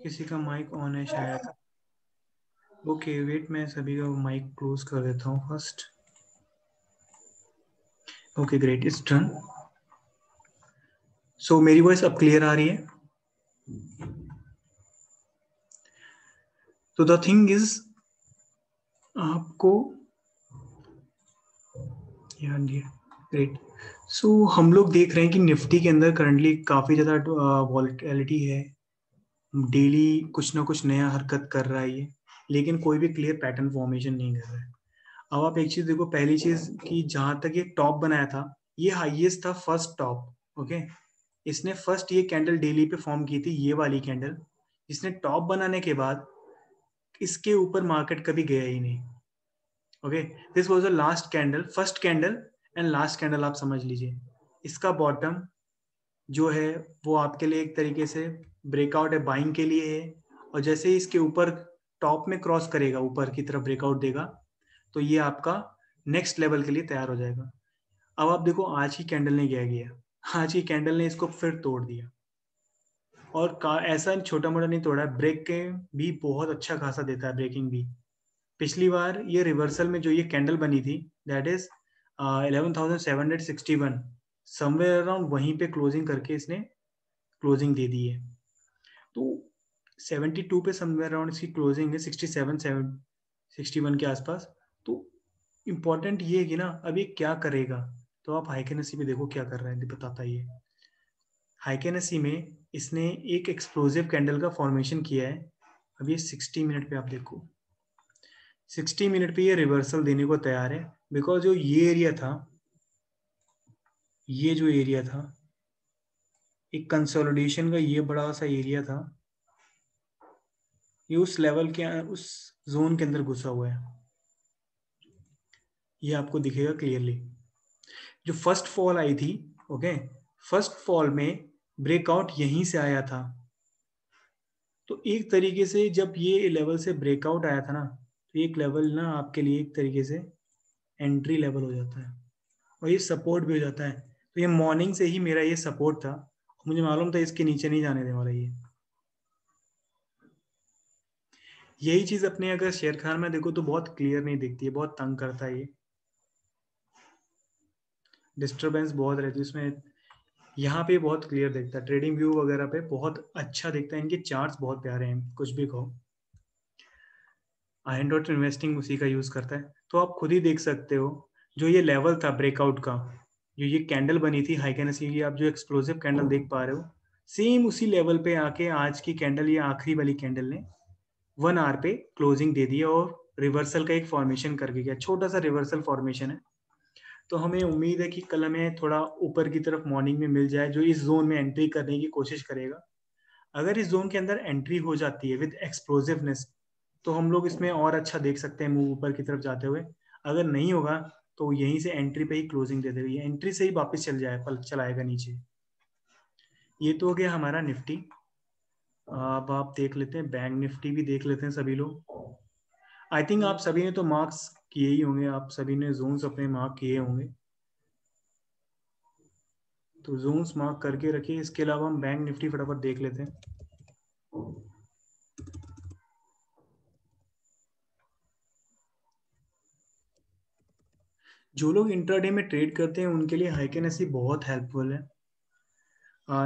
किसी का mic on है शायद। ओके वेट, मैं सभी का माइक क्लोज कर देता हूँ first. Okay great, it's done. So मेरी वॉइस अब क्लियर आ रही है? तो द थिंग इज, आपको ग्रेट। सो हम लोग देख रहे हैं कि निफ्टी के अंदर करंटली काफ़ी ज़्यादा वॉलेटिलिटी है। डेली कुछ ना कुछ नया हरकत कर रहा है ये, लेकिन कोई भी क्लियर पैटर्न फॉर्मेशन नहीं कर रहा है। अब आप एक चीज़ देखो, पहली चीज़ कि जहाँ तक ये टॉप बनाया था, ये हाईएस्ट था फर्स्ट टॉप। ओके, इसने फर्स्ट ये कैंडल डेली पे फॉर्म की थी, ये वाली कैंडल। इसने टॉप बनाने के बाद इसके ऊपर मार्केट कभी गया ही नहीं। Okay, this was the last candle, first candle and last candle, आप समझ लीजिए। इसका बॉटम जो है वो आपके लिए एक तरीके से ब्रेकआउट है, बाइंग के लिए है। और जैसे ही इसके ऊपर टॉप में क्रॉस करेगा, ऊपर की तरफ ब्रेकआउट देगा, तो ये आपका नेक्स्ट लेवल के लिए तैयार हो जाएगा। अब आप देखो, आज की कैंडल ने क्या किया, आज की कैंडल ने इसको फिर तोड़ दिया। और ऐसा छोटा मोटा नहीं तोड़ा है, ब्रेक के भी बहुत अच्छा खासा देता है ब्रेकिंग भी। पिछली बार ये रिवर्सल में जो ये कैंडल बनी थी, दैट इज 11,761, समवेयर अराउंड वहीं पे क्लोजिंग करके इसने क्लोजिंग दे दी है। तो 72 पे समवेयर अराउंड इसकी क्लोजिंग है, 61 के आसपास। तो इम्पॉर्टेंट ये है कि ना, अब ये क्या करेगा। तो आप हाइकेनेसी पे देखो क्या कर रहा है, बताता ही है। हाइकेनेसी में इसने एक एक्सप्लोजिव कैंडल का फॉर्मेशन किया है। अब ये 60 मिनट पे आप देखो, 60 मिनट पे ये रिवर्सल देने को तैयार है। बिकॉज जो ये एरिया था, ये जो एरिया था, एक कंसोलिडेशन का ये बड़ा सा एरिया था, ये उस लेवल के, उस जोन के अंदर घुसा हुआ है। ये आपको दिखेगा क्लियरली। जो फर्स्ट फॉल आई थी, ओके, फर्स्ट फॉल में ब्रेकआउट यहीं से आया था। तो एक तरीके से जब ये लेवल से ब्रेकआउट आया था ना, तो एक लेवल ना आपके लिए एक तरीके से एंट्री लेवल हो जाता है, और ये सपोर्ट भी हो जाता है। तो ये मॉर्निंग से ही मेरा ये सपोर्ट था, मुझे मालूम था इसके नीचे नहीं जाने देने वाला ये। यही चीज अपने अगर शेयर खान में देखो तो बहुत क्लियर नहीं दिखती है, बहुत तंग करता है ये, डिस्टरबेंस बहुत रहती है उसमें। यहाँ पे बहुत क्लियर दिखता है, ट्रेडिंग व्यू वगैरह पे बहुत अच्छा दिखता है, इनके चार्ट्स बहुत प्यारे हैं, कुछ भी कहो। आयन डॉट इन्वेस्टिंग उसी का यूज करता है। तो आप खुद ही देख सकते हो, जो ये लेवल था ब्रेकआउट का, जो ये कैंडल बनी थी हाइकेनेसी की, आप जो एक्सप्लोसिव कैंडल देख पा रहे हो, सेम उसी लेवल पे आके आज की कैंडल, ये आखिरी वाली कैंडल ने 1 आवर पे क्लोजिंग दे दी और रिवर्सल का एक फॉर्मेशन करके गया, छोटा सा रिवर्सल फॉर्मेशन है। तो हमें उम्मीद है कि कल हमें थोड़ा ऊपर की तरफ मॉर्निंग में मिल जाए, जो इस जोन में एंट्री करने की कोशिश करेगा। अगर इस जोन के अंदर एंट्री हो जाती है विद एक्सप्लोसिवनेस, तो हम लोग इसमें और अच्छा देख सकते हैं मूव ऊपर की तरफ जाते हुए। अगर नहीं होगा तो यहीं से एंट्री पे ही क्लोजिंग दे देगी, एंट्री से ही वापस चल जाए, पल चलाएगा नीचे। ये तो हो गया हमारा निफ्टी। अब आप देख लेते हैं बैंक निफ्टी भी देख लेते हैं सभी लोग। आई थिंक आप सभी ने तो मार्क्स किए ही होंगे, आप सभी ने जोन्स अपने मार्क किए होंगे, तो जोन्स मार्क करके रखिए। इसके अलावा हम बैंक निफ्टी फटाफट देख लेते हैं। जो लोग इंट्राडे में ट्रेड करते हैं उनके लिए हाइकेनेसी बहुत हेल्पफुल है।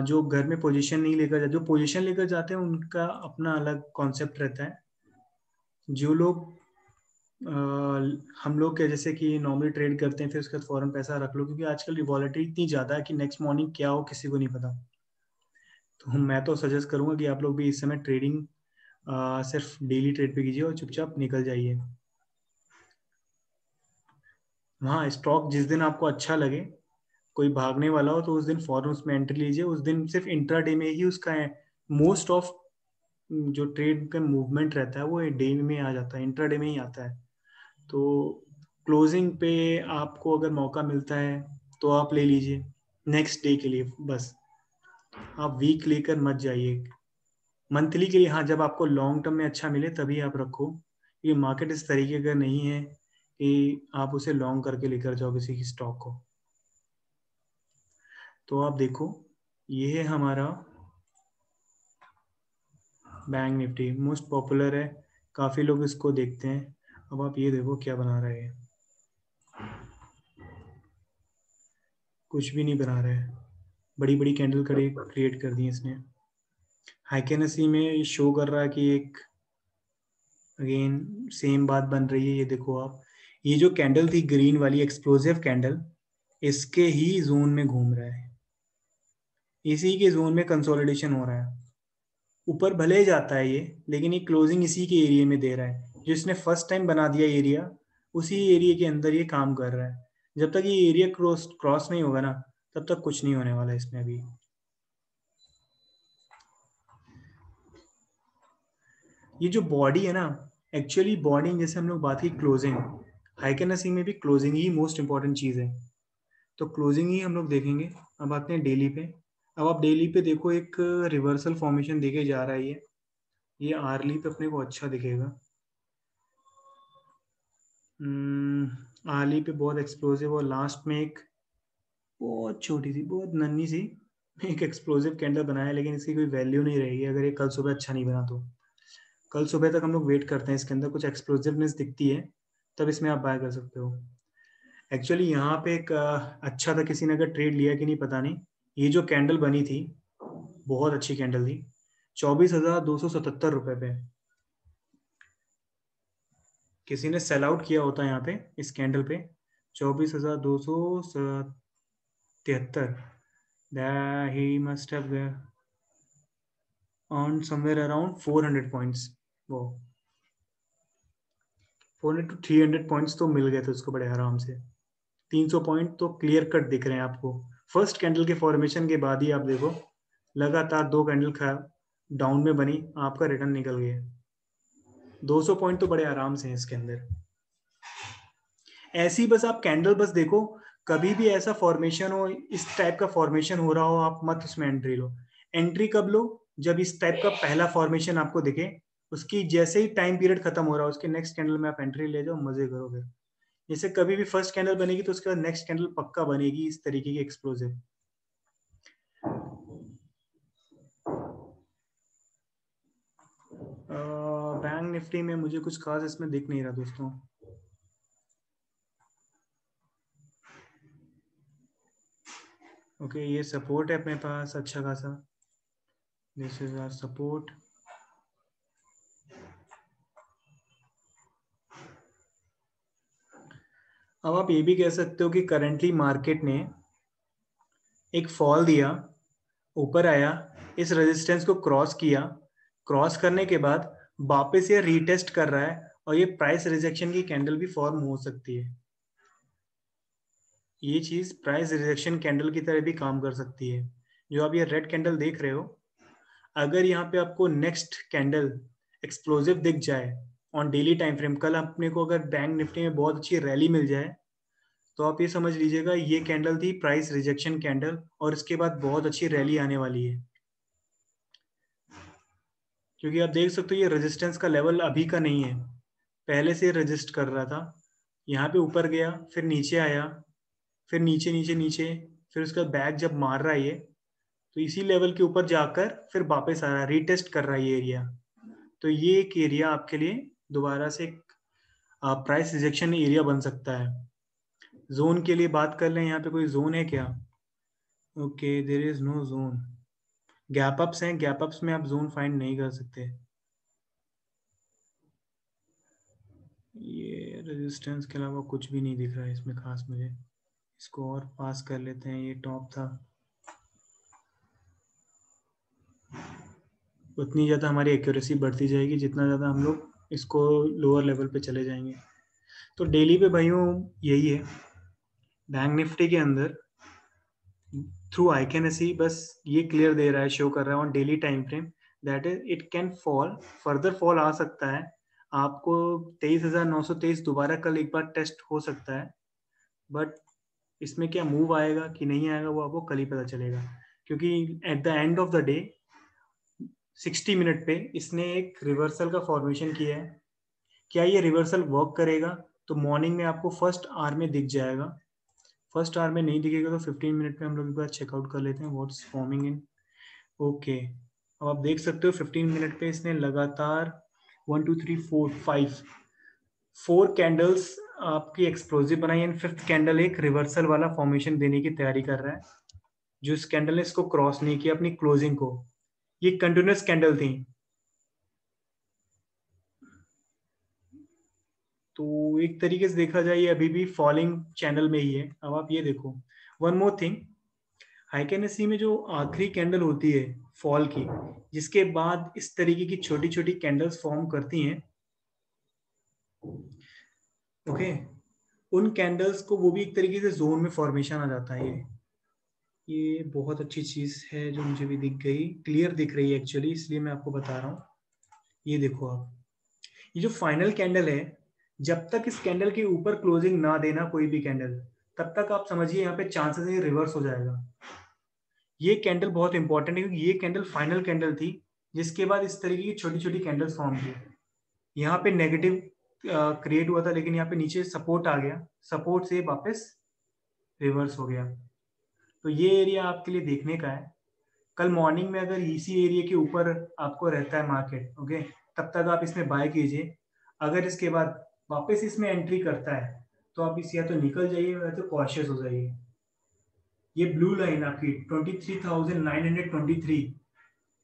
जो घर में पोजीशन नहीं लेकर जाते, जो पोजीशन लेकर जाते हैं उनका अपना अलग कॉन्सेप्ट रहता है। जो लोग हम लोग के जैसे कि नॉर्मली ट्रेड करते हैं फिर उसके बाद फौरन पैसा रख लो, क्योंकि आजकल वॉलेटिलिटी इतनी ज़्यादा है कि नेक्स्ट मॉर्निंग क्या हो किसी को नहीं पता। तो मैं तो सजेस्ट करूंगा कि आप लोग भी इस समय ट्रेडिंग सिर्फ डेली ट्रेड पे कीजिए और चुपचाप निकल जाइए। हाँ, स्टॉक जिस दिन आपको अच्छा लगे, कोई भागने वाला हो, तो उस दिन फौरन उसमें एंट्री लीजिए। उस दिन सिर्फ इंट्राडे में ही उसका मोस्ट ऑफ जो ट्रेड का मूवमेंट रहता है वो डे में आ जाता है, इंट्राडे में ही आता है। तो क्लोजिंग पे आपको अगर मौका मिलता है तो आप ले लीजिए नेक्स्ट डे के लिए बस। आप वीक लेकर मत जाइए, मंथली के लिए हाँ, जब आपको लॉन्ग टर्म में अच्छा मिले तभी आप रखो। ये मार्केट इस तरीके का नहीं है कि आप उसे लॉन्ग करके लेकर जाओ किसी की स्टॉक को। तो आप देखो, ये है हमारा बैंक निफ्टी, मोस्ट पॉपुलर है, काफ़ी लोग इसको देखते हैं। अब आप ये देखो क्या बना रहे हैं, कुछ भी नहीं बना रहे हैं, बड़ी बड़ी कैंडल क्रिएट कर दी इसने। हाइकेनेसी में शो कर रहा है कि एक अगेन सेम बात बन रही है। ये देखो आप, ये जो कैंडल थी ग्रीन वाली एक्सप्लोसिव कैंडल, इसके ही जोन में घूम रहा है, इसी के जोन में कंसोलिडेशन हो रहा है। ऊपर भले ही जाता है ये, लेकिन ये क्लोजिंग इसी के एरिया में दे रहा है। जिसने फर्स्ट टाइम बना दिया एरिया, उसी एरिया के अंदर ये काम कर रहा है। जब तक ये एरिया क्रॉस नहीं होगा ना, तब तक कुछ नहीं होने वाला इसमें अभी। ये जो बॉडी है ना, एक्चुअली बॉडी जैसे हम लोग बात की क्लोजिंग, हाइकेनेसी में भी क्लोजिंग ही मोस्ट इंपॉर्टेंट चीज़ है। तो क्लोजिंग ही हम लोग देखेंगे। अब आते हैं डेली पे। अब आप डेली पे देखो, एक रिवर्सल फॉर्मेशन देखे जा रहा है ये आर्ली पे अपने को अच्छा दिखेगा। आर्ली पे बहुत एक्सप्लोसिव, और लास्ट में एक बहुत छोटी सी, बहुत नन्ही सी एक एक्सप्लोसिव कैंडल बनाया, लेकिन इसकी कोई वैल्यू नहीं रहेगी अगर ये कल सुबह अच्छा नहीं बना तो। कल सुबह तक हम लोग वेट करते हैं, इसके अंदर कुछ एक्सप्लोसिवनेस दिखती है तब इसमें आप बाय कर सकते हो। एक्चुअली यहाँ पे एक अच्छा था, किसी ने अगर ट्रेड लिया कि नहीं पता नहीं। ये जो कैंडल बनी थी बहुत अच्छी कैंडल थी, 24,277 रुपए पे किसी ने सेल आउट किया होता है यहाँ पे इस कैंडल पे। 24,277, he must have earned somewhere around 400 points. वो 400 to 300 पॉइंट्स तो मिल गए थे उसको बड़े आराम से। 300 पॉइंट तो क्लियर कट दिख रहे हैं आपको। फर्स्ट कैंडल के फॉर्मेशन के बाद ही आप देखो, लगातार दो कैंडल डाउन में बनी, आपका रिटर्न निकल गया। 200 पॉइंट तो बड़े आराम से हैं इसके अंदर। ऐसी बस आप कैंडल बस देखो, कभी भी ऐसा फॉर्मेशन हो, इस टाइप का फॉर्मेशन हो रहा हो, आप मत उसमें एंट्री लो। एंट्री कब लो, जब इस टाइप का पहला फॉर्मेशन आपको दिखे, उसकी जैसे ही टाइम पीरियड खत्म हो रहा हो उसके नेक्स्ट कैंडल में आप एंट्री ले जाओ, मजे करोगे। जैसे कभी भी फर्स्ट कैंडल बनेगी तो उसके बाद नेक्स्ट कैंडल पक्का बनेगी इस तरीके की एक्सप्लोसिव। बैंक निफ्टी में मुझे कुछ खास इसमें दिख नहीं रहा दोस्तों। ओके, ये सपोर्ट है अपने पास अच्छा खासा, दिस इज आवर सपोर्ट। अब आप ये भी कह सकते हो कि करेंटली मार्केट ने एक फॉल दिया, ऊपर आया, इस रेजिस्टेंस को क्रॉस किया, क्रॉस करने के बाद वापस ये रीटेस्ट कर रहा है, और ये प्राइस रिजेक्शन की कैंडल भी फॉर्म हो सकती है। ये चीज प्राइस रिजेक्शन कैंडल की तरह भी काम कर सकती है। जो आप ये रेड कैंडल देख रहे हो, अगर यहाँ पे आपको नेक्स्ट कैंडल एक्सप्लोसिव दिख जाए ऑन डेली टाइम फ्रेम, कल अपने को अगर बैंक निफ्टी में बहुत अच्छी रैली मिल जाए, तो आप ये समझ लीजिएगा ये कैंडल थी प्राइस रिजेक्शन कैंडल, और इसके बाद बहुत अच्छी रैली आने वाली है, क्योंकि आप देख सकते हो ये रेजिस्टेंस का लेवल अभी का नहीं है, पहले से रेजिस्ट कर रहा था, यहाँ पे ऊपर गया, फिर नीचे आया, फिर नीचे नीचे नीचे, फिर उसका बैक जब मार रहा है ये, तो इसी लेवल के ऊपर जाकर फिर वापस आ रहा है, रीटेस्ट कर रहा है ये एरिया। तो ये एक एरिया आपके लिए दोबारा से प्राइस रिजेक्शन एरिया बन सकता है। जोन के लिए बात कर लें, यहाँ पे कोई जोन है क्या? Okay, there is no zone. Gap ups हैं, गैप अप्स में आप जोन फाइंड नहीं कर सकते। ये रेजिस्टेंस के अलावा कुछ भी नहीं दिख रहा है इसमें खास मुझे। इसको और पास कर लेते हैं, ये टॉप था। उतनी ज़्यादा हमारी एक्यूरेसी बढ़ती जाएगी जितना ज़्यादा हम लोग इसको लोअर लेवल पे चले जाएंगे। तो डेली पे भाइयों यही है, बैंक निफ्टी के अंदर थ्रू आई कैन सी बस ये क्लियर दे रहा है, शो कर रहा है on daily time frame, that is it can fall, further fall आ सकता है। आपको 23,923 दोबारा कल एक बार टेस्ट हो सकता है, बट इसमें क्या मूव आएगा कि नहीं आएगा वो आपको कल ही पता चलेगा, क्योंकि at the end of the day 60 minute पे इसने एक रिवर्सल का फॉर्मेशन किया है। क्या ये रिवर्सल वर्क करेगा? तो मॉर्निंग में आपको फर्स्ट आवर में दिख जाएगा, फर्स्ट आवर में नहीं दिखेगा तो 15 मिनट में हम लोग एक बार चेकआउट कर लेते हैं व्हाट्स फॉर्मिंग इन। ओके, अब आप देख सकते हो 15 मिनट पे इसने लगातार 1 2 3 4 5 4 कैंडल्स आपकी एक्सप्लोजिव बनाई, एंड फिफ्थ कैंडल एक रिवर्सल वाला फॉर्मेशन देने की तैयारी कर रहा है। जो इस कैंडल ने इसको क्रॉस नहीं किया अपनी क्लोजिंग को, ये कंटिन्यूस कैंडल थी, तो एक तरीके से देखा जाए ये अभी भी फॉलिंग चैनल में ही है। अब आप ये देखो, वन मोर थिंग, हाइकेनेसी में जो आखिरी कैंडल होती है फॉल की, जिसके बाद इस तरीके की छोटी छोटी कैंडल्स फॉर्म करती हैं, ओके, उन कैंडल्स को वो भी एक तरीके से जोन में फॉर्मेशन आ जाता है। ये बहुत अच्छी चीज है जो मुझे भी दिख गई, क्लियर दिख रही है एक्चुअली, इसलिए मैं आपको बता रहा हूँ। ये देखो आप, ये जो फाइनल कैंडल है, जब तक इस कैंडल के ऊपर क्लोजिंग ना देना कोई भी कैंडल, तब तक आप समझिए यहाँ पे चांसेस है रिवर्स हो जाएगा। ये कैंडल बहुत इंपॉर्टेंट है क्योंकि ये कैंडल फाइनल कैंडल थी, जिसके बाद इस तरीके की छोटी छोटी कैंडल्स फॉर्म की। यहाँ पे नेगेटिव क्रिएट हुआ था, लेकिन यहाँ पे नीचे सपोर्ट आ गया, सपोर्ट से वापस रिवर्स हो गया। तो ये एरिया आपके लिए देखने का है। कल मॉर्निंग में अगर इसी एरिया के ऊपर आपको रहता है मार्केट, ओके, तब तक आप इसमें बाय कीजिए। अगर इसके बाद वापस इसमें एंट्री करता है तो आप इस या तो निकल जाइए या तो कॉशियस हो जाइए। ये ब्लू लाइन आपकी 23,923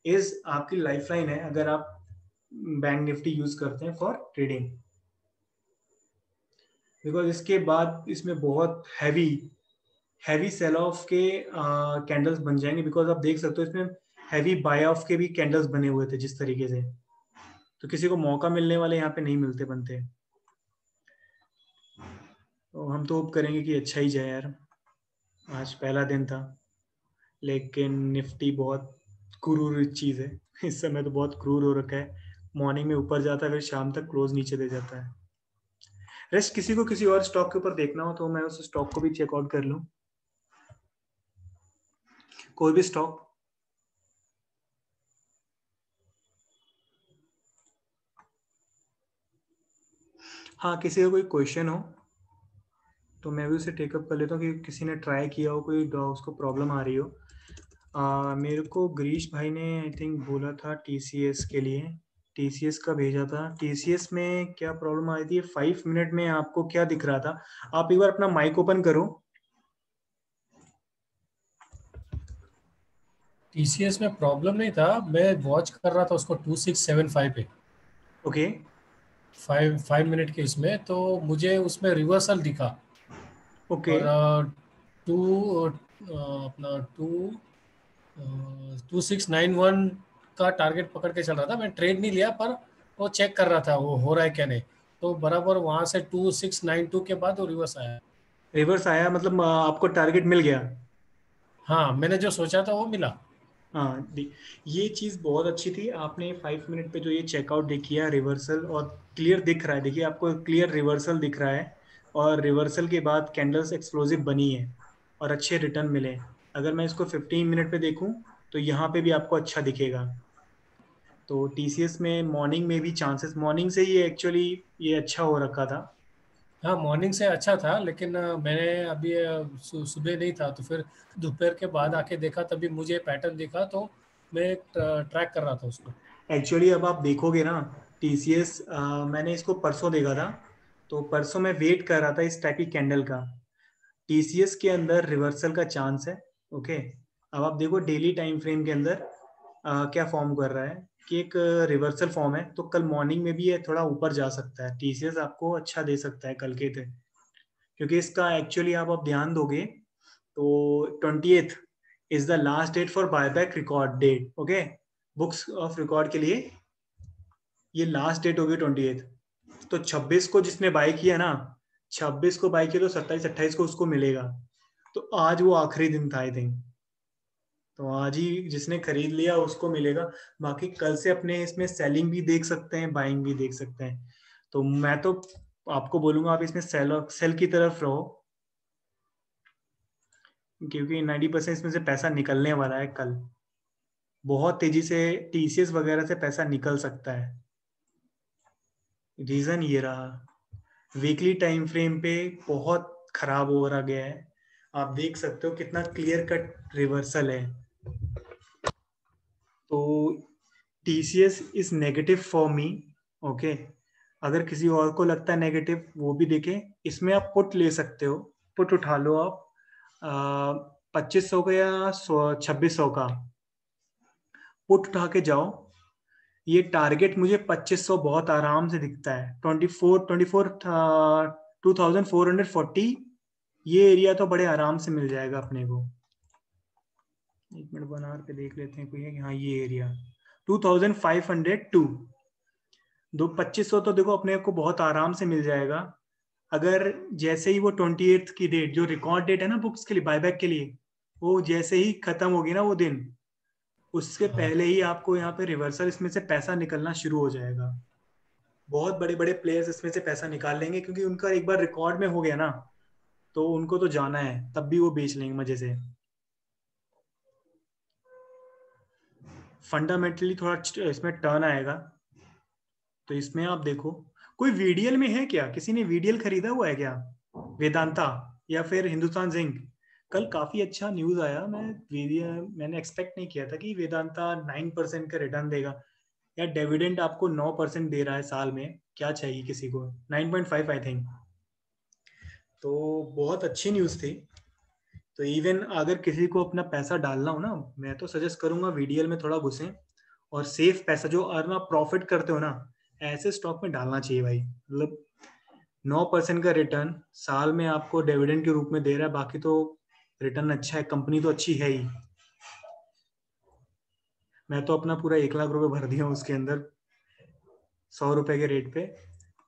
इज आपकी लाइफ लाइन है अगर आप बैंक निफ्टी यूज करते हैं फॉर ट्रेडिंग, बिकॉज इसके बाद इसमें बहुत हैवी हैवी सेल ऑफ के कैंडल्स बन जाएंगे, बिकॉज आप देख सकते हो इसमें हैवी बाय ऑफ के भी कैंडल्स बने हुए थे जिस तरीके से, तो किसी को मौका मिलने वाले यहाँ पे नहीं मिलते बनते। तो हम तो होप करेंगे कि अच्छा ही जाए यार, आज पहला दिन था, लेकिन निफ्टी बहुत क्रूर चीज़ है इस समय तो बहुत क्रूर हो रखा है, मॉर्निंग में ऊपर जाता है फिर शाम तक क्लोज नीचे दे जाता है। रेस्ट किसी को किसी और स्टॉक के ऊपर देखना हो तो मैं उस स्टॉक को भी चेकआउट कर लूँ, कोई भी स्टॉक। हाँ, किसी का कोई क्वेश्चन हो तो मैं भी उसे टेकअप कर लेता हूँ कि किसी ने ट्राई किया हो, कोई उसको प्रॉब्लम आ रही हो। मेरे को गिरीश भाई ने आई थिंक बोला था टीसीएस के लिए, टीसीएस का भेजा था। टीसीएस में क्या प्रॉब्लम आई थी 5 मिनट में, आपको क्या दिख रहा था? आप एक बार अपना माइक ओपन करो। टीसीएस में प्रॉब्लम नहीं था, मैं वॉच कर रहा था उसको 2675 पे, ओके, 5 मिनट के इसमें, तो मुझे उसमें रिवर्सल दिखा। ओके, और टू अपना 2691 का टारगेट पकड़ के चल रहा था। मैं ट्रेड नहीं लिया, पर वो चेक कर रहा था वो हो रहा है क्या नहीं। तो बराबर वहाँ से 2692 के बाद वो रिवर्स आया। रिवर्स आया मतलब आपको टारगेट मिल गया। हाँ, मैंने जो सोचा था वो मिला। हाँ ये चीज़ बहुत अच्छी थी, आपने 5 मिनट पे जो ये चेकआउट किया रिवर्सल, और क्लियर दिख रहा है, देखिए आपको क्लियर रिवर्सल दिख रहा है, और रिवर्सल के बाद कैंडल्स एक्सप्लोसिव बनी है और अच्छे रिटर्न मिले। अगर मैं इसको 15 मिनट पे देखूं तो यहाँ पे भी आपको अच्छा दिखेगा। तो टीसीएस में मॉर्निंग में भी चांसेस, मॉर्निंग से ही एक्चुअली ये अच्छा हो रखा था। हाँ, मॉर्निंग से अच्छा था, लेकिन मैंने अभी सुबह नहीं था, तो फिर दोपहर के बाद आके देखा, तभी मुझे पैटर्न दिखा, तो मैं ट्रैक कर रहा था उसको। एक्चुअली अब आप देखोगे ना टीसीएस, मैंने इसको परसों देखा था। तो परसों मैं वेट कर रहा था इस टाइप की कैंडल का। टीसीएस के अंदर रिवर्सल का चांस है। ओके, अब आप देखो डेली टाइम फ्रेम के अंदर क्या फॉर्म कर रहा है कि एक रिवर्सल फॉर्म है। तो कल मॉर्निंग में भी ये थोड़ा ऊपर जा सकता है, टीसीएस आपको अच्छा दे सकता है कल के थे, क्योंकि इसका एक्चुअली आप ध्यान दोगे तो 28th is the last date for buyback record date. Okay, books of record के लिए ये लास्ट डेट होगी 28th। तो 26 को जिसने बाय किया ना, 26 को बाय किया तो 27 28 को उसको मिलेगा। तो आज वो आखिरी दिन था आई थिंक। तो आज ही जिसने खरीद लिया उसको मिलेगा। बाकी कल से अपने इसमें सेलिंग भी देख सकते हैं, बाइंग भी देख सकते हैं। तो मैं तो आपको बोलूंगा आप इसमें सेल की तरफ रहो, क्योंकि 90% इसमें से पैसा निकलने वाला है कल। बहुत तेजी से टीसीएस वगैरह से पैसा निकल सकता है। रीजन ये रहा, वीकली टाइम फ्रेम पे बहुत खराब हो रहा गया है। आप देख सकते हो कितना क्लियर कट रिवर्सल है। तो TCS is negative for me. Okay, अगर किसी और को लगता है नेगेटिव वो भी देखे। इसमें आप पुट ले सकते हो, पुट उठा लो आप 2500 का या 2600 का पुट उठा के जाओ। ये टारगेट मुझे 2500 बहुत आराम से दिखता है। 24 24 ये एरिया तो बड़े आराम से मिल जाएगा अपने को। एक मिनट बना के देख लेते हैं कोई है कि हाँ ये एरिया 2502 दो 2500 तो देखो अपने को बहुत आराम से मिल जाएगा। अगर जैसे ही वो 28th की डेट जो रिकॉर्ड डेट है ना बुक्स के लिए बायबैक के लिए, वो जैसे ही खत्म होगी ना वो दिन, उसके हाँ, पहले ही आपको यहाँ पे रिवर्सल इसमें से पैसा निकलना शुरू हो जाएगा। बहुत बड़े बड़े प्लेयर्स इसमें से पैसा निकाल लेंगे, क्योंकि उनका एक बार रिकॉर्ड में हो गया ना तो उनको तो जाना है, तब भी वो बेच लेंगे मजे से। फंडामेंटली थोड़ा इसमें टर्न आएगा। तो इसमें आप देखो कोई वीडीएल में है क्या, किसी ने वीडीएल खरीदा हुआ है क्या, वेदांता या फिर हिंदुस्तान जिंक? कल काफी अच्छा न्यूज आया। मैंने एक्सपेक्ट नहीं किया था कि वेदांता 9% का रिटर्न देगा, या डिविडेंड आपको 9% दे रहा है साल में। क्या चाहिए किसी को, 9.5 आई थिंक। तो बहुत अच्छी न्यूज थी। तो इवन अगर किसी को अपना पैसा डालना हो ना, मैं तो सजेस्ट करूंगा वीडीएल में थोड़ा घुसें, और सेफ पैसा जो अर्न आप प्रॉफिट करते हो ना ऐसे स्टॉक में डालना चाहिए भाई। मतलब 9% का रिटर्न साल में आपको डिविडेंड के रूप में दे रहा है, बाकी तो रिटर्न अच्छा है, कंपनी तो अच्छी है ही। मैं तो अपना पूरा 1 लाख रुपए भर दिया हूँ उसके अंदर 100 रुपए के रेट पे।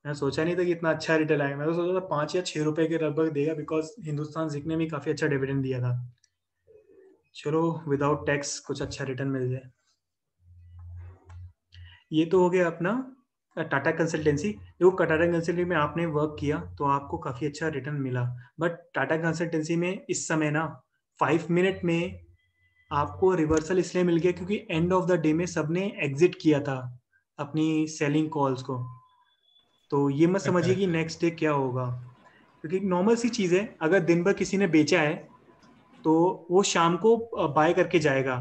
मैं सोचा नहीं था कि इतना अच्छा रिटर्न आएगा, मैं तो सोचा था 5 या 6 रुपए के लगभग देगा, बिकॉज हिंदुस्तान जिंक ने भी काफी अच्छा डिविडेंड दिया था। चलो विदाउट टैक्स कुछ अच्छा रिटर्न मिल जाए। ये तो हो गया अपना टाटा कंसल्टेंसी। देखो टाटा कंसल्टेंसी में आपने वर्क किया तो आपको काफी अच्छा रिटर्न मिला। बट टाटा कंसल्टेंसी में इस समय ना 5 मिनट में आपको रिवर्सल इसलिए मिल गया क्योंकि एंड ऑफ द डे में सबने एग्जिट किया था अपनी सेलिंग कॉल्स को। तो ये मत समझिए कि करेक्ट। नेक्स्ट डे क्या होगा, क्योंकि नॉर्मल सी चीज है। अगर दिन भर किसी ने बेचा है तो वो शाम को बाय करके जाएगा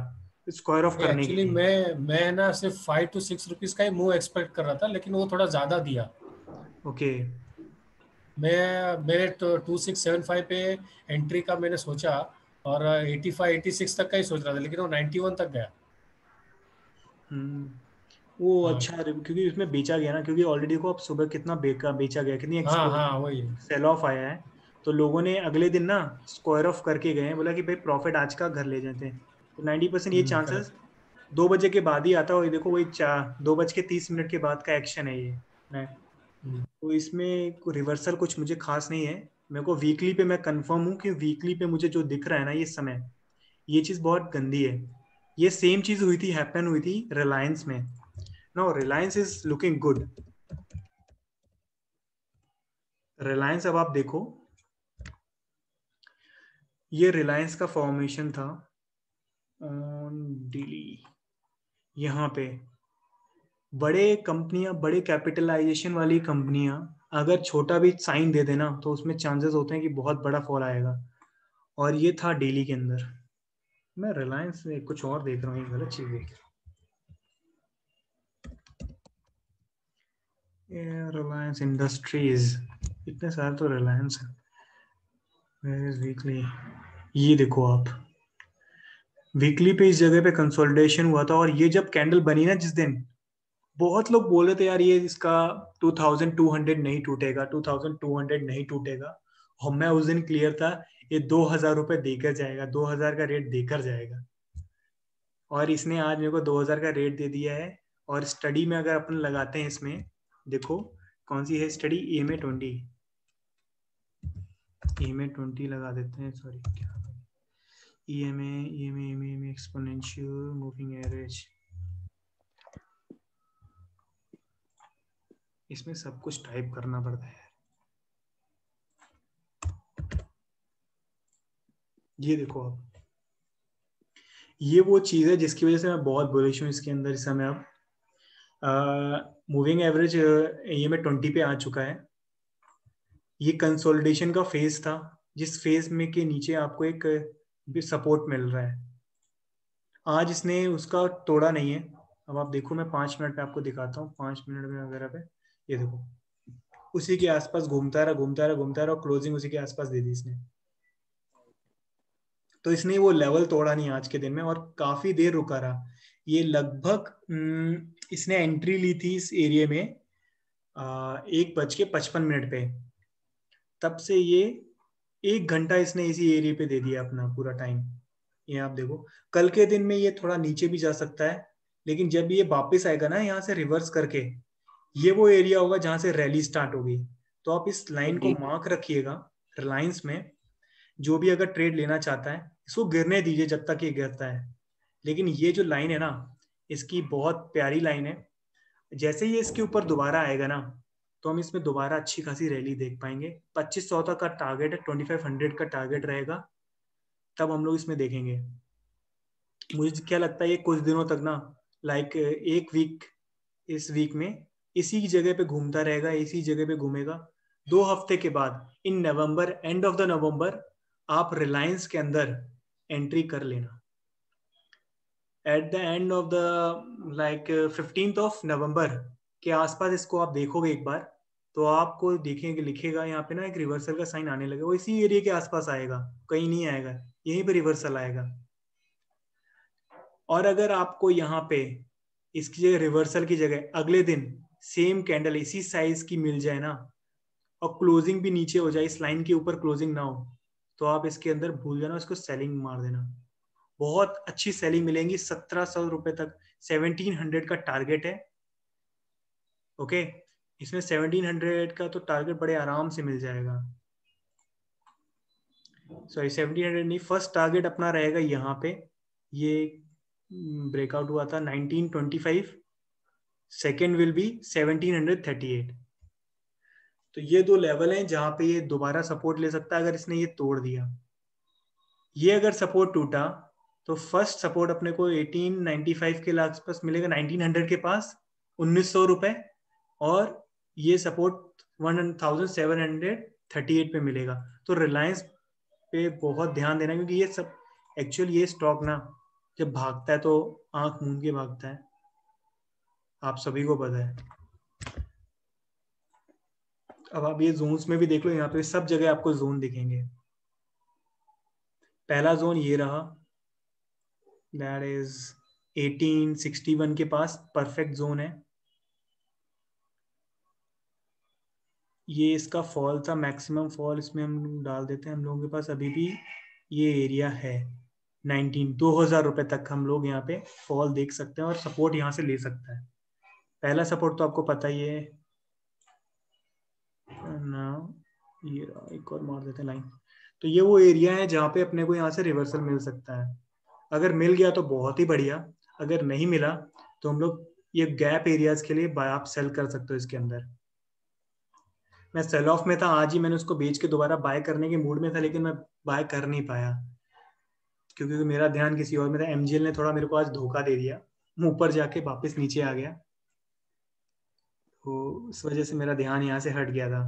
स्क्वायर ऑफ नहीं, करने के एक्चुअली लिए। मैं ना सिर्फ 5 to 6 रुपीज़ का ही मूव एक्सपेक्ट कर रहा था, लेकिन वो थोड़ा ज़्यादा दिया। ओके। मेरे 2675 पे एंट्री का मैंने सोचा, और 85 86 तक का ही सोच रहा था, लेकिन वो 91 तक गया। हम्म, वो हाँ, अच्छा क्योंकि उसमें बेचा गया ना, क्योंकि ऑलरेडी को अब सुबह कितना बेचा बेचा गया, कितनी हाँ, हाँ, वही। सेल ऑफ आया है। तो लोगों ने अगले दिन ना स्क्वायर ऑफ करके गए हैं, बोला कि भाई प्रॉफिट आज का घर ले जाते हैं। तो 90% ये चांसेस करेक्ट। 2 बजे के बाद ही आता है। देखो वही 2:30 के बाद का एक्शन है ये। मैं तो इसमें रिवर्सल कुछ मुझे खास नहीं है। मेरे को वीकली पे मैं कंफर्म हूँ कि वीकली पे मुझे जो दिख रहा है ना ये समय, ये चीज बहुत गंदी है। ये सेम चीज हुई थी, हैपन हुई थी रिलायंस में। No, Reliance is looking good. Reliance अब आप देखो, ये रिलायंस का फॉर्मेशन था ऑन डेली। यहाँ पे बड़े कंपनियां, बड़े कैपिटलाइजेशन वाली कंपनियां अगर छोटा भी साइन दे देना तो उसमें चांसेस होते हैं कि बहुत बड़ा फॉल आएगा, और ये था डेली के अंदर। मैं रिलायंस में कुछ और देख रहा हूँ, एक गलत चीज देख रहा हूँ। रिलायंस इंडस्ट्रीज, इतने सारे तो रिलायंस है। वीकली, ये देखो आप, वीकली पे इस जगह पे कंसोलिडेशन हुआ था, और ये जब कैंडल बनी ना जिस दिन, बहुत लोग बोले थे यार ये इसका 2200 नहीं टूटेगा, 2200 नहीं टूटेगा। और मैं उस दिन क्लियर था, ये 2000 रुपये देकर जाएगा, 2000 का रेट देकर जाएगा। और इसने आज मेरे को 2000 का रेट दे दिया है। और स्टडी में अगर अपन लगाते हैं इसमें, देखो कौन सी है स्टडी, EMA 20, EMA 20 लगा देते हैं, सॉरी क्या, EMA एक्सपोनेंशियल मूविंग एवरेज। इसमें सब कुछ टाइप करना पड़ता है। ये देखो आप, ये वो चीज है जिसकी वजह से मैं बहुत बुलिश हूँ इसके अंदर इस समय। अब मूविंग एवरेज EMA 20 पे आ चुका है। ये कंसोलिडेशन का फेज था, जिस फेज में के नीचे आपको एक सपोर्ट मिल रहा है। आज इसने उसका तोड़ा नहीं है। अब आप देखो, मैं 5 मिनट पे आपको दिखाता हूँ, 5 मिनट में वगैरह पे, ये देखो उसी के आसपास घूमता रहा, घूमता रहा, घूमता रहा, और क्लोजिंग उसी के आसपास दे दी इसने। तो इसने वो लेवल तोड़ा नहीं आज के दिन में, और काफी देर रुका रहा। ये लगभग इसने एंट्री ली थी इस एरिया में 1:55 पे। तब से ये 1 घंटा इसने इसी एरिया पे दे दिया अपना पूरा टाइम। ये आप देखो, कल के दिन में ये थोड़ा नीचे भी जा सकता है, लेकिन जब ये वापस आएगा ना यहाँ से रिवर्स करके, ये वो एरिया होगा जहां से रैली स्टार्ट होगी। तो आप इस लाइन को जी। मार्क रखिएगा। रिलायंस में जो भी अगर ट्रेड लेना चाहता है, इसको गिरने दीजिए जब तक ये गिरता है। लेकिन ये जो लाइन है ना, इसकी बहुत प्यारी लाइन है। जैसे ही ये इसके ऊपर दोबारा आएगा ना, तो हम इसमें दोबारा अच्छी खासी रैली देख पाएंगे। 2500 तक का टारगेट है, 2500 का टारगेट रहेगा, तब हम लोग इसमें देखेंगे। मुझे क्या लगता है, ये कुछ दिनों तक ना, लाइक एक वीक, इस वीक में इसी जगह पे घूमता रहेगा, इसी जगह पे घूमेगा। 2 हफ्ते के बाद इन नवंबर, एंड ऑफ द नवंबर, आप रिलायंस के अंदर एंट्री कर लेना। At the end of the, like 15 नवंबर के आसपास इसको आप देखोगे एक बार, तो आपको देखेंगे, लिखेगा यहाँ पे ना, एक रिवर्सल का साइन आने लगेगा। वो इसी एरिया के आसपास आएगा, कहीं नहीं आएगा, यहीं पे रिवर्सल आएगा। और अगर आपको यहाँ पे इसकी जगह, रिवर्सल की जगह, अगले दिन सेम कैंडल इसी साइज की मिल जाए ना, और क्लोजिंग भी नीचे हो जाए, इस लाइन के ऊपर क्लोजिंग ना हो, तो आप इसके अंदर भूल जाना, उसको सेलिंग मार देना। बहुत अच्छी सेलिंग मिलेंगी, 1700 रुपए तक, 1700 का टारगेट है। ओके, इसमें 1700 का तो टारगेट बड़े आराम से मिल जाएगा। सॉरी 1700 नहीं, फर्स्ट टारगेट अपना रहेगा यहाँ पे। ये ब्रेकआउट हुआ था 1925, सेकेंड विल बी 1738। तो ये दो लेवल हैं जहां पे ये दोबारा सपोर्ट ले सकता है अगर इसने ये तोड़ दिया। ये अगर सपोर्ट टूटा, तो फर्स्ट सपोर्ट अपने को 1895 के आसपास मिलेगा, 1900 के पास, 1900 रुपए। और ये सपोर्ट 1738 पे मिलेगा। तो रिलायंस पे बहुत ध्यान देना, क्योंकि ये सब एक्चुअल, ये स्टॉक ना जब भागता है तो आंख मूंद के भागता है, आप सभी को पता है। अब आप ये जोन्स में भी देख लो, यहाँ पे सब जगह आपको जोन दिखेंगे। पहला जोन ये रहा, दैट इज 1861 के पास, परफेक्ट जोन है। ये इसका फॉल था, मैक्सिमम फॉल इसमें हम डाल देते हैं। हम लोगों के पास अभी भी ये एरिया है 2000 रुपए तक, हम लोग यहाँ पे फॉल देख सकते हैं और सपोर्ट यहाँ से ले सकता है। पहला सपोर्ट तो आपको पता ही है ना, ये एक और मार देते हैं लाइन। तो ये वो एरिया है जहाँ पे अपने को यहाँ से रिवर्सल मिल सकता है। अगर मिल गया तो बहुत ही बढ़िया, अगर नहीं मिला तो हम लोग ये गैप एरियाज के लिए बाय आप सेल कर सकते हो इसके अंदर। मैं सेल ऑफ में था आज ही, मैंने उसको बेच के दोबारा बाय करने के मूड में था, लेकिन मैं बाय कर नहीं पाया क्योंकि मेरा ध्यान किसी और में था। एमजीएल ने थोड़ा मेरे को आज धोखा दे दिया, मैं ऊपर जाके वापस नीचे आ गया, तो उस वजह से मेरा ध्यान यहाँ से हट गया था।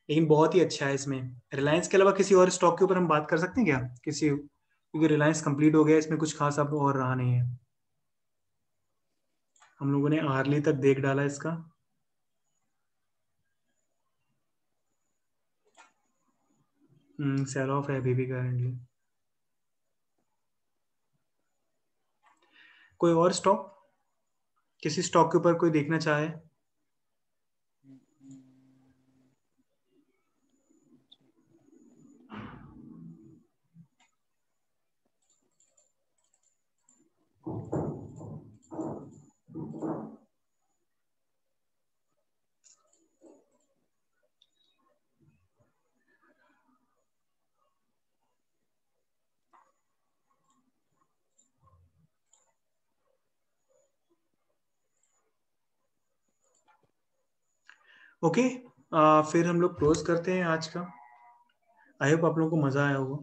लेकिन बहुत ही अच्छा है इसमें। रिलायंस के अलावा किसी और स्टॉक के ऊपर हम बात कर सकते हैं क्या, किसी, क्योंकि रिलायंस कंप्लीट हो गया, इसमें कुछ खास अब और रहा नहीं है। हम लोगों ने आर्ली तक देख डाला इसका। सेल ऑफ है अभी भी करेंटली। कोई और स्टॉक, किसी स्टॉक के ऊपर कोई देखना चाहे? ओके, फिर हम लोग क्लोज करते हैं आज का। आई होप आप लोगों को मजा आया होगा।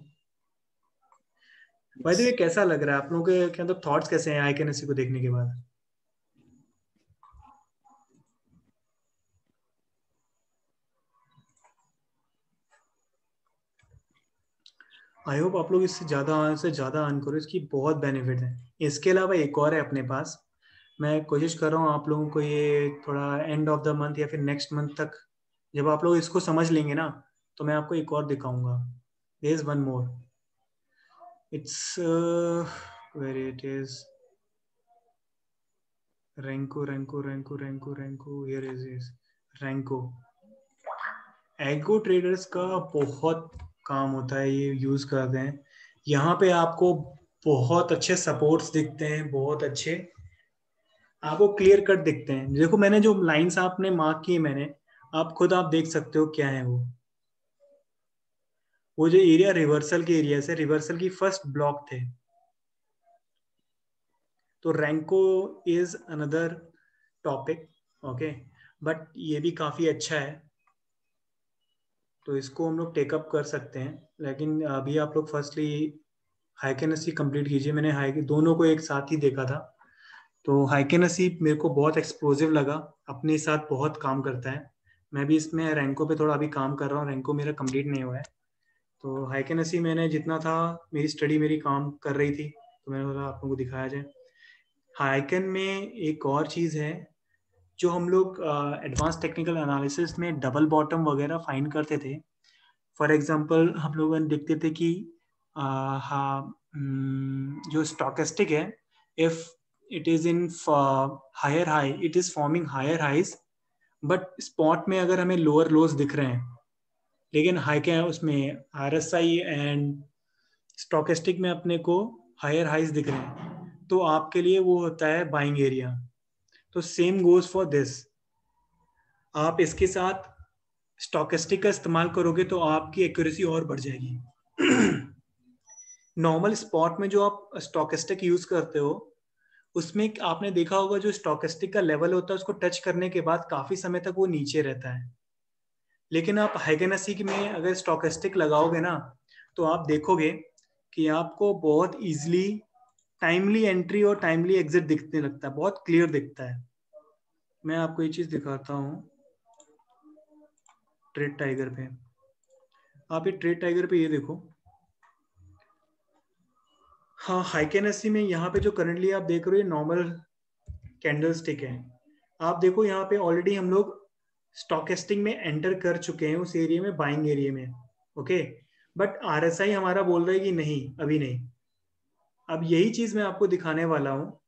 भाई, तो ये कैसा लग रहा है आप लोगों के अंदर, थॉट्स कैसे हैं आईकेएनएससी को देखने के बाद? आई होप आप लोग इससे ज़्यादा अर्न करो, इसकी बहुत बेनिफिट है। इसके अलावा एक और है अपने पास, मैं कोशिश कर रहा हूँ आप लोगों को ये थोड़ा एंड ऑफ द मंथ या फिर नेक्स्ट मंथ तक, जब आप लोग इसको समझ लेंगे ना, तो मैं आपको एक और दिखाऊंगा। There is one more, it's where it is, Ranco, here is Ranco. Agro traders का बहुत काम होता है, ये यूज करते हैं। यहाँ पे आपको बहुत अच्छे सपोर्ट्स दिखते हैं, बहुत अच्छे, आपको क्लियर कट दिखते हैं। देखो मैंने जो लाइंस आपने मार्क की, मैंने, आप खुद आप देख सकते हो क्या है वो जो एरिया रिवर्सल के एरिया से, रिवर्सल की फर्स्ट ब्लॉक थे। तो Ranco is another topic, okay, but ये भी काफी अच्छा है, तो इसको हम लोग टेकअप कर सकते हैं। लेकिन अभी आप लोग फर्स्टली हाइकेनेसी कंप्लीट कीजिए। मैंने हाई दोनों को एक साथ ही देखा था, तो हाइकेनेसी मेरे को बहुत एक्सप्लोसिव लगा, अपने साथ बहुत काम करता है। मैं भी इसमें रैंको पे थोड़ा अभी काम कर रहा हूँ, रैंको मेरा कंप्लीट नहीं हुआ है। तो हाइकेनेसी मैंने जितना था, मेरी स्टडी मेरी काम कर रही थी, तो मैंने बोला आप लोगों को दिखाया जाए। हाइकन में एक और चीज़ है, जो हम लोग एडवांस टेक्निकल एनालिसिस में डबल बॉटम वगैरह फाइंड करते थे। फॉर एग्जांपल हम लोग देखते थे कि हाँ, जो स्टोकेस्टिक है, if it is in higher high, it is forming higher highs, but spot में अगर हमें लोअर लोज दिख रहे हैं, लेकिन हाई क्या है उसमें आरएसआई एंड स्टोकेस्टिक में अपने को हायर हाइज दिख रहे हैं, तो आपके लिए वो होता है बाइंग एरिया। तो सेम गोज फॉर दिस, आप इसके साथ स्टोकेस्टिक का इस्तेमाल करोगे तो आपकी एक्यूरेसी और बढ़ जाएगी। नॉर्मल स्पॉट में जो आप स्टोकेस्टिक यूज करते हो, उसमें आपने देखा होगा जो स्टोकेस्टिक का लेवल होता है, उसको टच करने के बाद काफी समय तक वो नीचे रहता है। लेकिन आप हाइगेनेसी में अगर स्टोकेस्टिक लगाओगे ना, तो आप देखोगे कि आपको बहुत इजीली टाइमली एंट्री और टाइमली एग्जिट दिखने लगता है, बहुत क्लियर दिखता है। मैं आपको ये चीज दिखाता हूँ ट्रेड टाइगर पे। आप ये ट्रेड टाइगर पे ये देखो, हाँ, हाइकेनेसी में यहाँ पे जो करंटली आप देख रहे हो, नॉर्मल कैंडल स्टिक है। आप देखो यहाँ पे ऑलरेडी हम लोग स्टॉकेस्टिक में एंटर कर चुके हैं, उस एरिया में, बाइंग एरिया में, ओके। बट आरएसआई हमारा बोल रहा है कि नहीं, अभी नहीं। अब यही चीज मैं आपको दिखाने वाला हूँ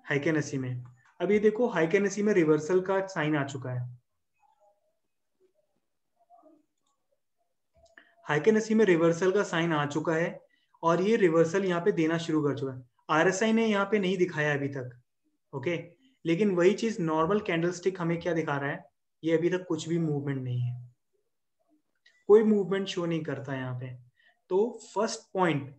हाइकेनेसी में। अब ये देखो हाइकेनेसी में रिवर्सल का साइन आ चुका है, हाइकेनेसी में रिवर्सल का साइन आ चुका है, और ये रिवर्सल यहाँ पे देना शुरू कर चुका है। आरएसआई ने यहाँ पे नहीं दिखाया अभी तक, ओके। लेकिन वही चीज नॉर्मल कैंडलस्टिक हमें क्या दिखा रहा है, ये अभी तक कुछ भी मूवमेंट नहीं है, कोई मूवमेंट शो नहीं करता यहाँ पे। तो फर्स्ट पॉइंट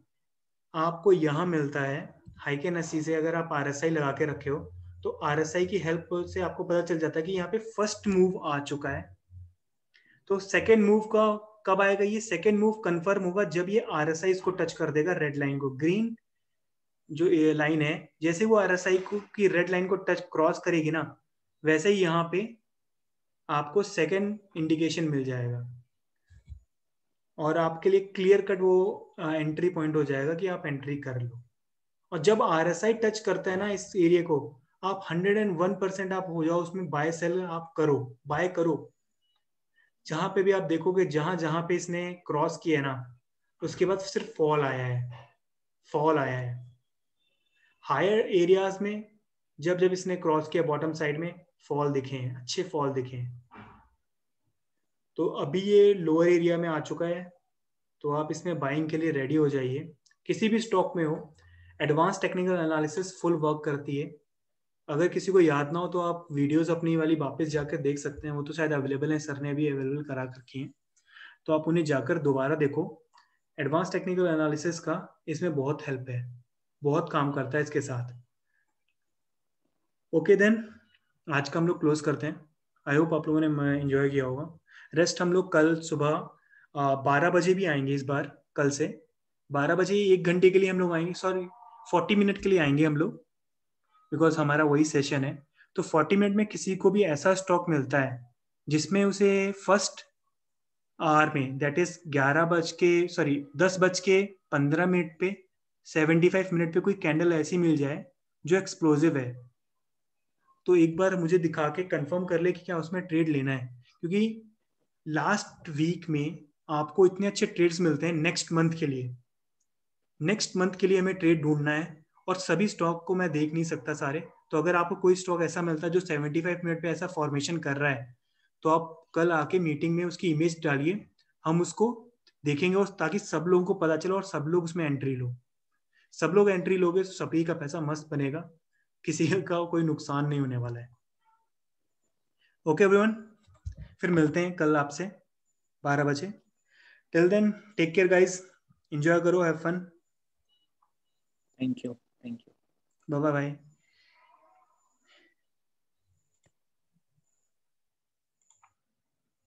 आपको यहाँ मिलता है हाइकेनेसी से, अगर आप आरएसआई लगा के रखे हो, तो RSI की हेल्प से आपको पता चल जाता है कि यहाँ पे फर्स्ट मूव आ चुका है। तो सेकेंड मूव का कब आएगा? ये सेकेंड मूव कंफर्म होगा जब ये RSI इसको टच कर देगा, रेड लाइन को। ग्रीन जो लाइन है, जैसे वो RSI को की रेड लाइन को टच क्रॉस करेगी ना, वैसे ही यहाँ पे आपको सेकेंड इंडिकेशन मिल जाएगा और आपके लिए क्लियर कट वो एंट्री पॉइंट हो जाएगा कि आप एंट्री कर लो। और जब RSI टच करता है ना इस एरिया को, आप 101% आप हो जाओ उसमें, बाय सेल आप करो, बाय करो। जहां पे भी आप देखोगे, जहां जहां पे इसने क्रॉस किया है ना, उसके बाद सिर्फ फॉल आया है, फॉल आया है। हायर एरियाज में जब जब इसने क्रॉस किया बॉटम साइड में, फॉल दिखे हैं, अच्छे फॉल दिखे हैं। तो अभी ये लोअर एरिया में आ चुका है, तो आप इसमें बाइंग के लिए रेडी हो जाइए। किसी भी स्टॉक में हो, advance technical analysis full work करती है। अगर किसी को याद ना हो तो आप वीडियोस अपनी वाली वापस जाकर देख सकते हैं, वो तो शायद अवेलेबल है, सर ने भी अवेलेबल करा रखी हैं, तो आप उन्हें जाकर दोबारा देखो। एडवांस टेक्निकल एनालिसिस का इसमें बहुत हेल्प है, बहुत काम करता है इसके साथ। ओके देन, आज का हम लोग क्लोज करते हैं। आई होप आप लोगों ने एंजॉय किया होगा। रेस्ट हम लोग कल सुबह 12 बजे भी आएंगे इस बार, कल से 12 बजे 1 घंटे के लिए हम लोग आएंगे, सॉरी 40 मिनट के लिए आएंगे हम लोग, बिकॉज हमारा वही सेशन है। तो 40 मिनट में किसी को भी ऐसा स्टॉक मिलता है जिसमें उसे फर्स्ट आवर में, दैट इज 10 बज के 15 मिनट पे, 75 मिनट पे कोई कैंडल ऐसी मिल जाए जो एक्सप्लोजिव है, तो एक बार मुझे दिखा के कंफर्म कर ले कि क्या उसमें ट्रेड लेना है। क्योंकि लास्ट वीक में आपको इतने अच्छे ट्रेड्स मिलते हैं नेक्स्ट मंथ के लिए। नेक्स्ट मंथ के लिए हमें ट्रेड ढूंढना है, और सभी स्टॉक को मैं देख नहीं सकता सारे। तो अगर आपको कोई स्टॉक ऐसा मिलता है जो 75 मिनट पे ऐसा फॉर्मेशन कर रहा है, तो आप कल आके मीटिंग में उसकी इमेज डालिए, हम उसको देखेंगे, और ताकि सब लोगों को पता चले और सब लोग उसमें एंट्री लो। सब लोग एंट्री लोगे तो सभी का पैसा मस्त बनेगा, किसी का कोई नुकसान नहीं होने वाला है। ओके एवरीवन, फिर मिलते हैं कल आपसे 12 बजे। Till then take care guys, enjoy करो, have fun. Thank you, thank you, bye bye.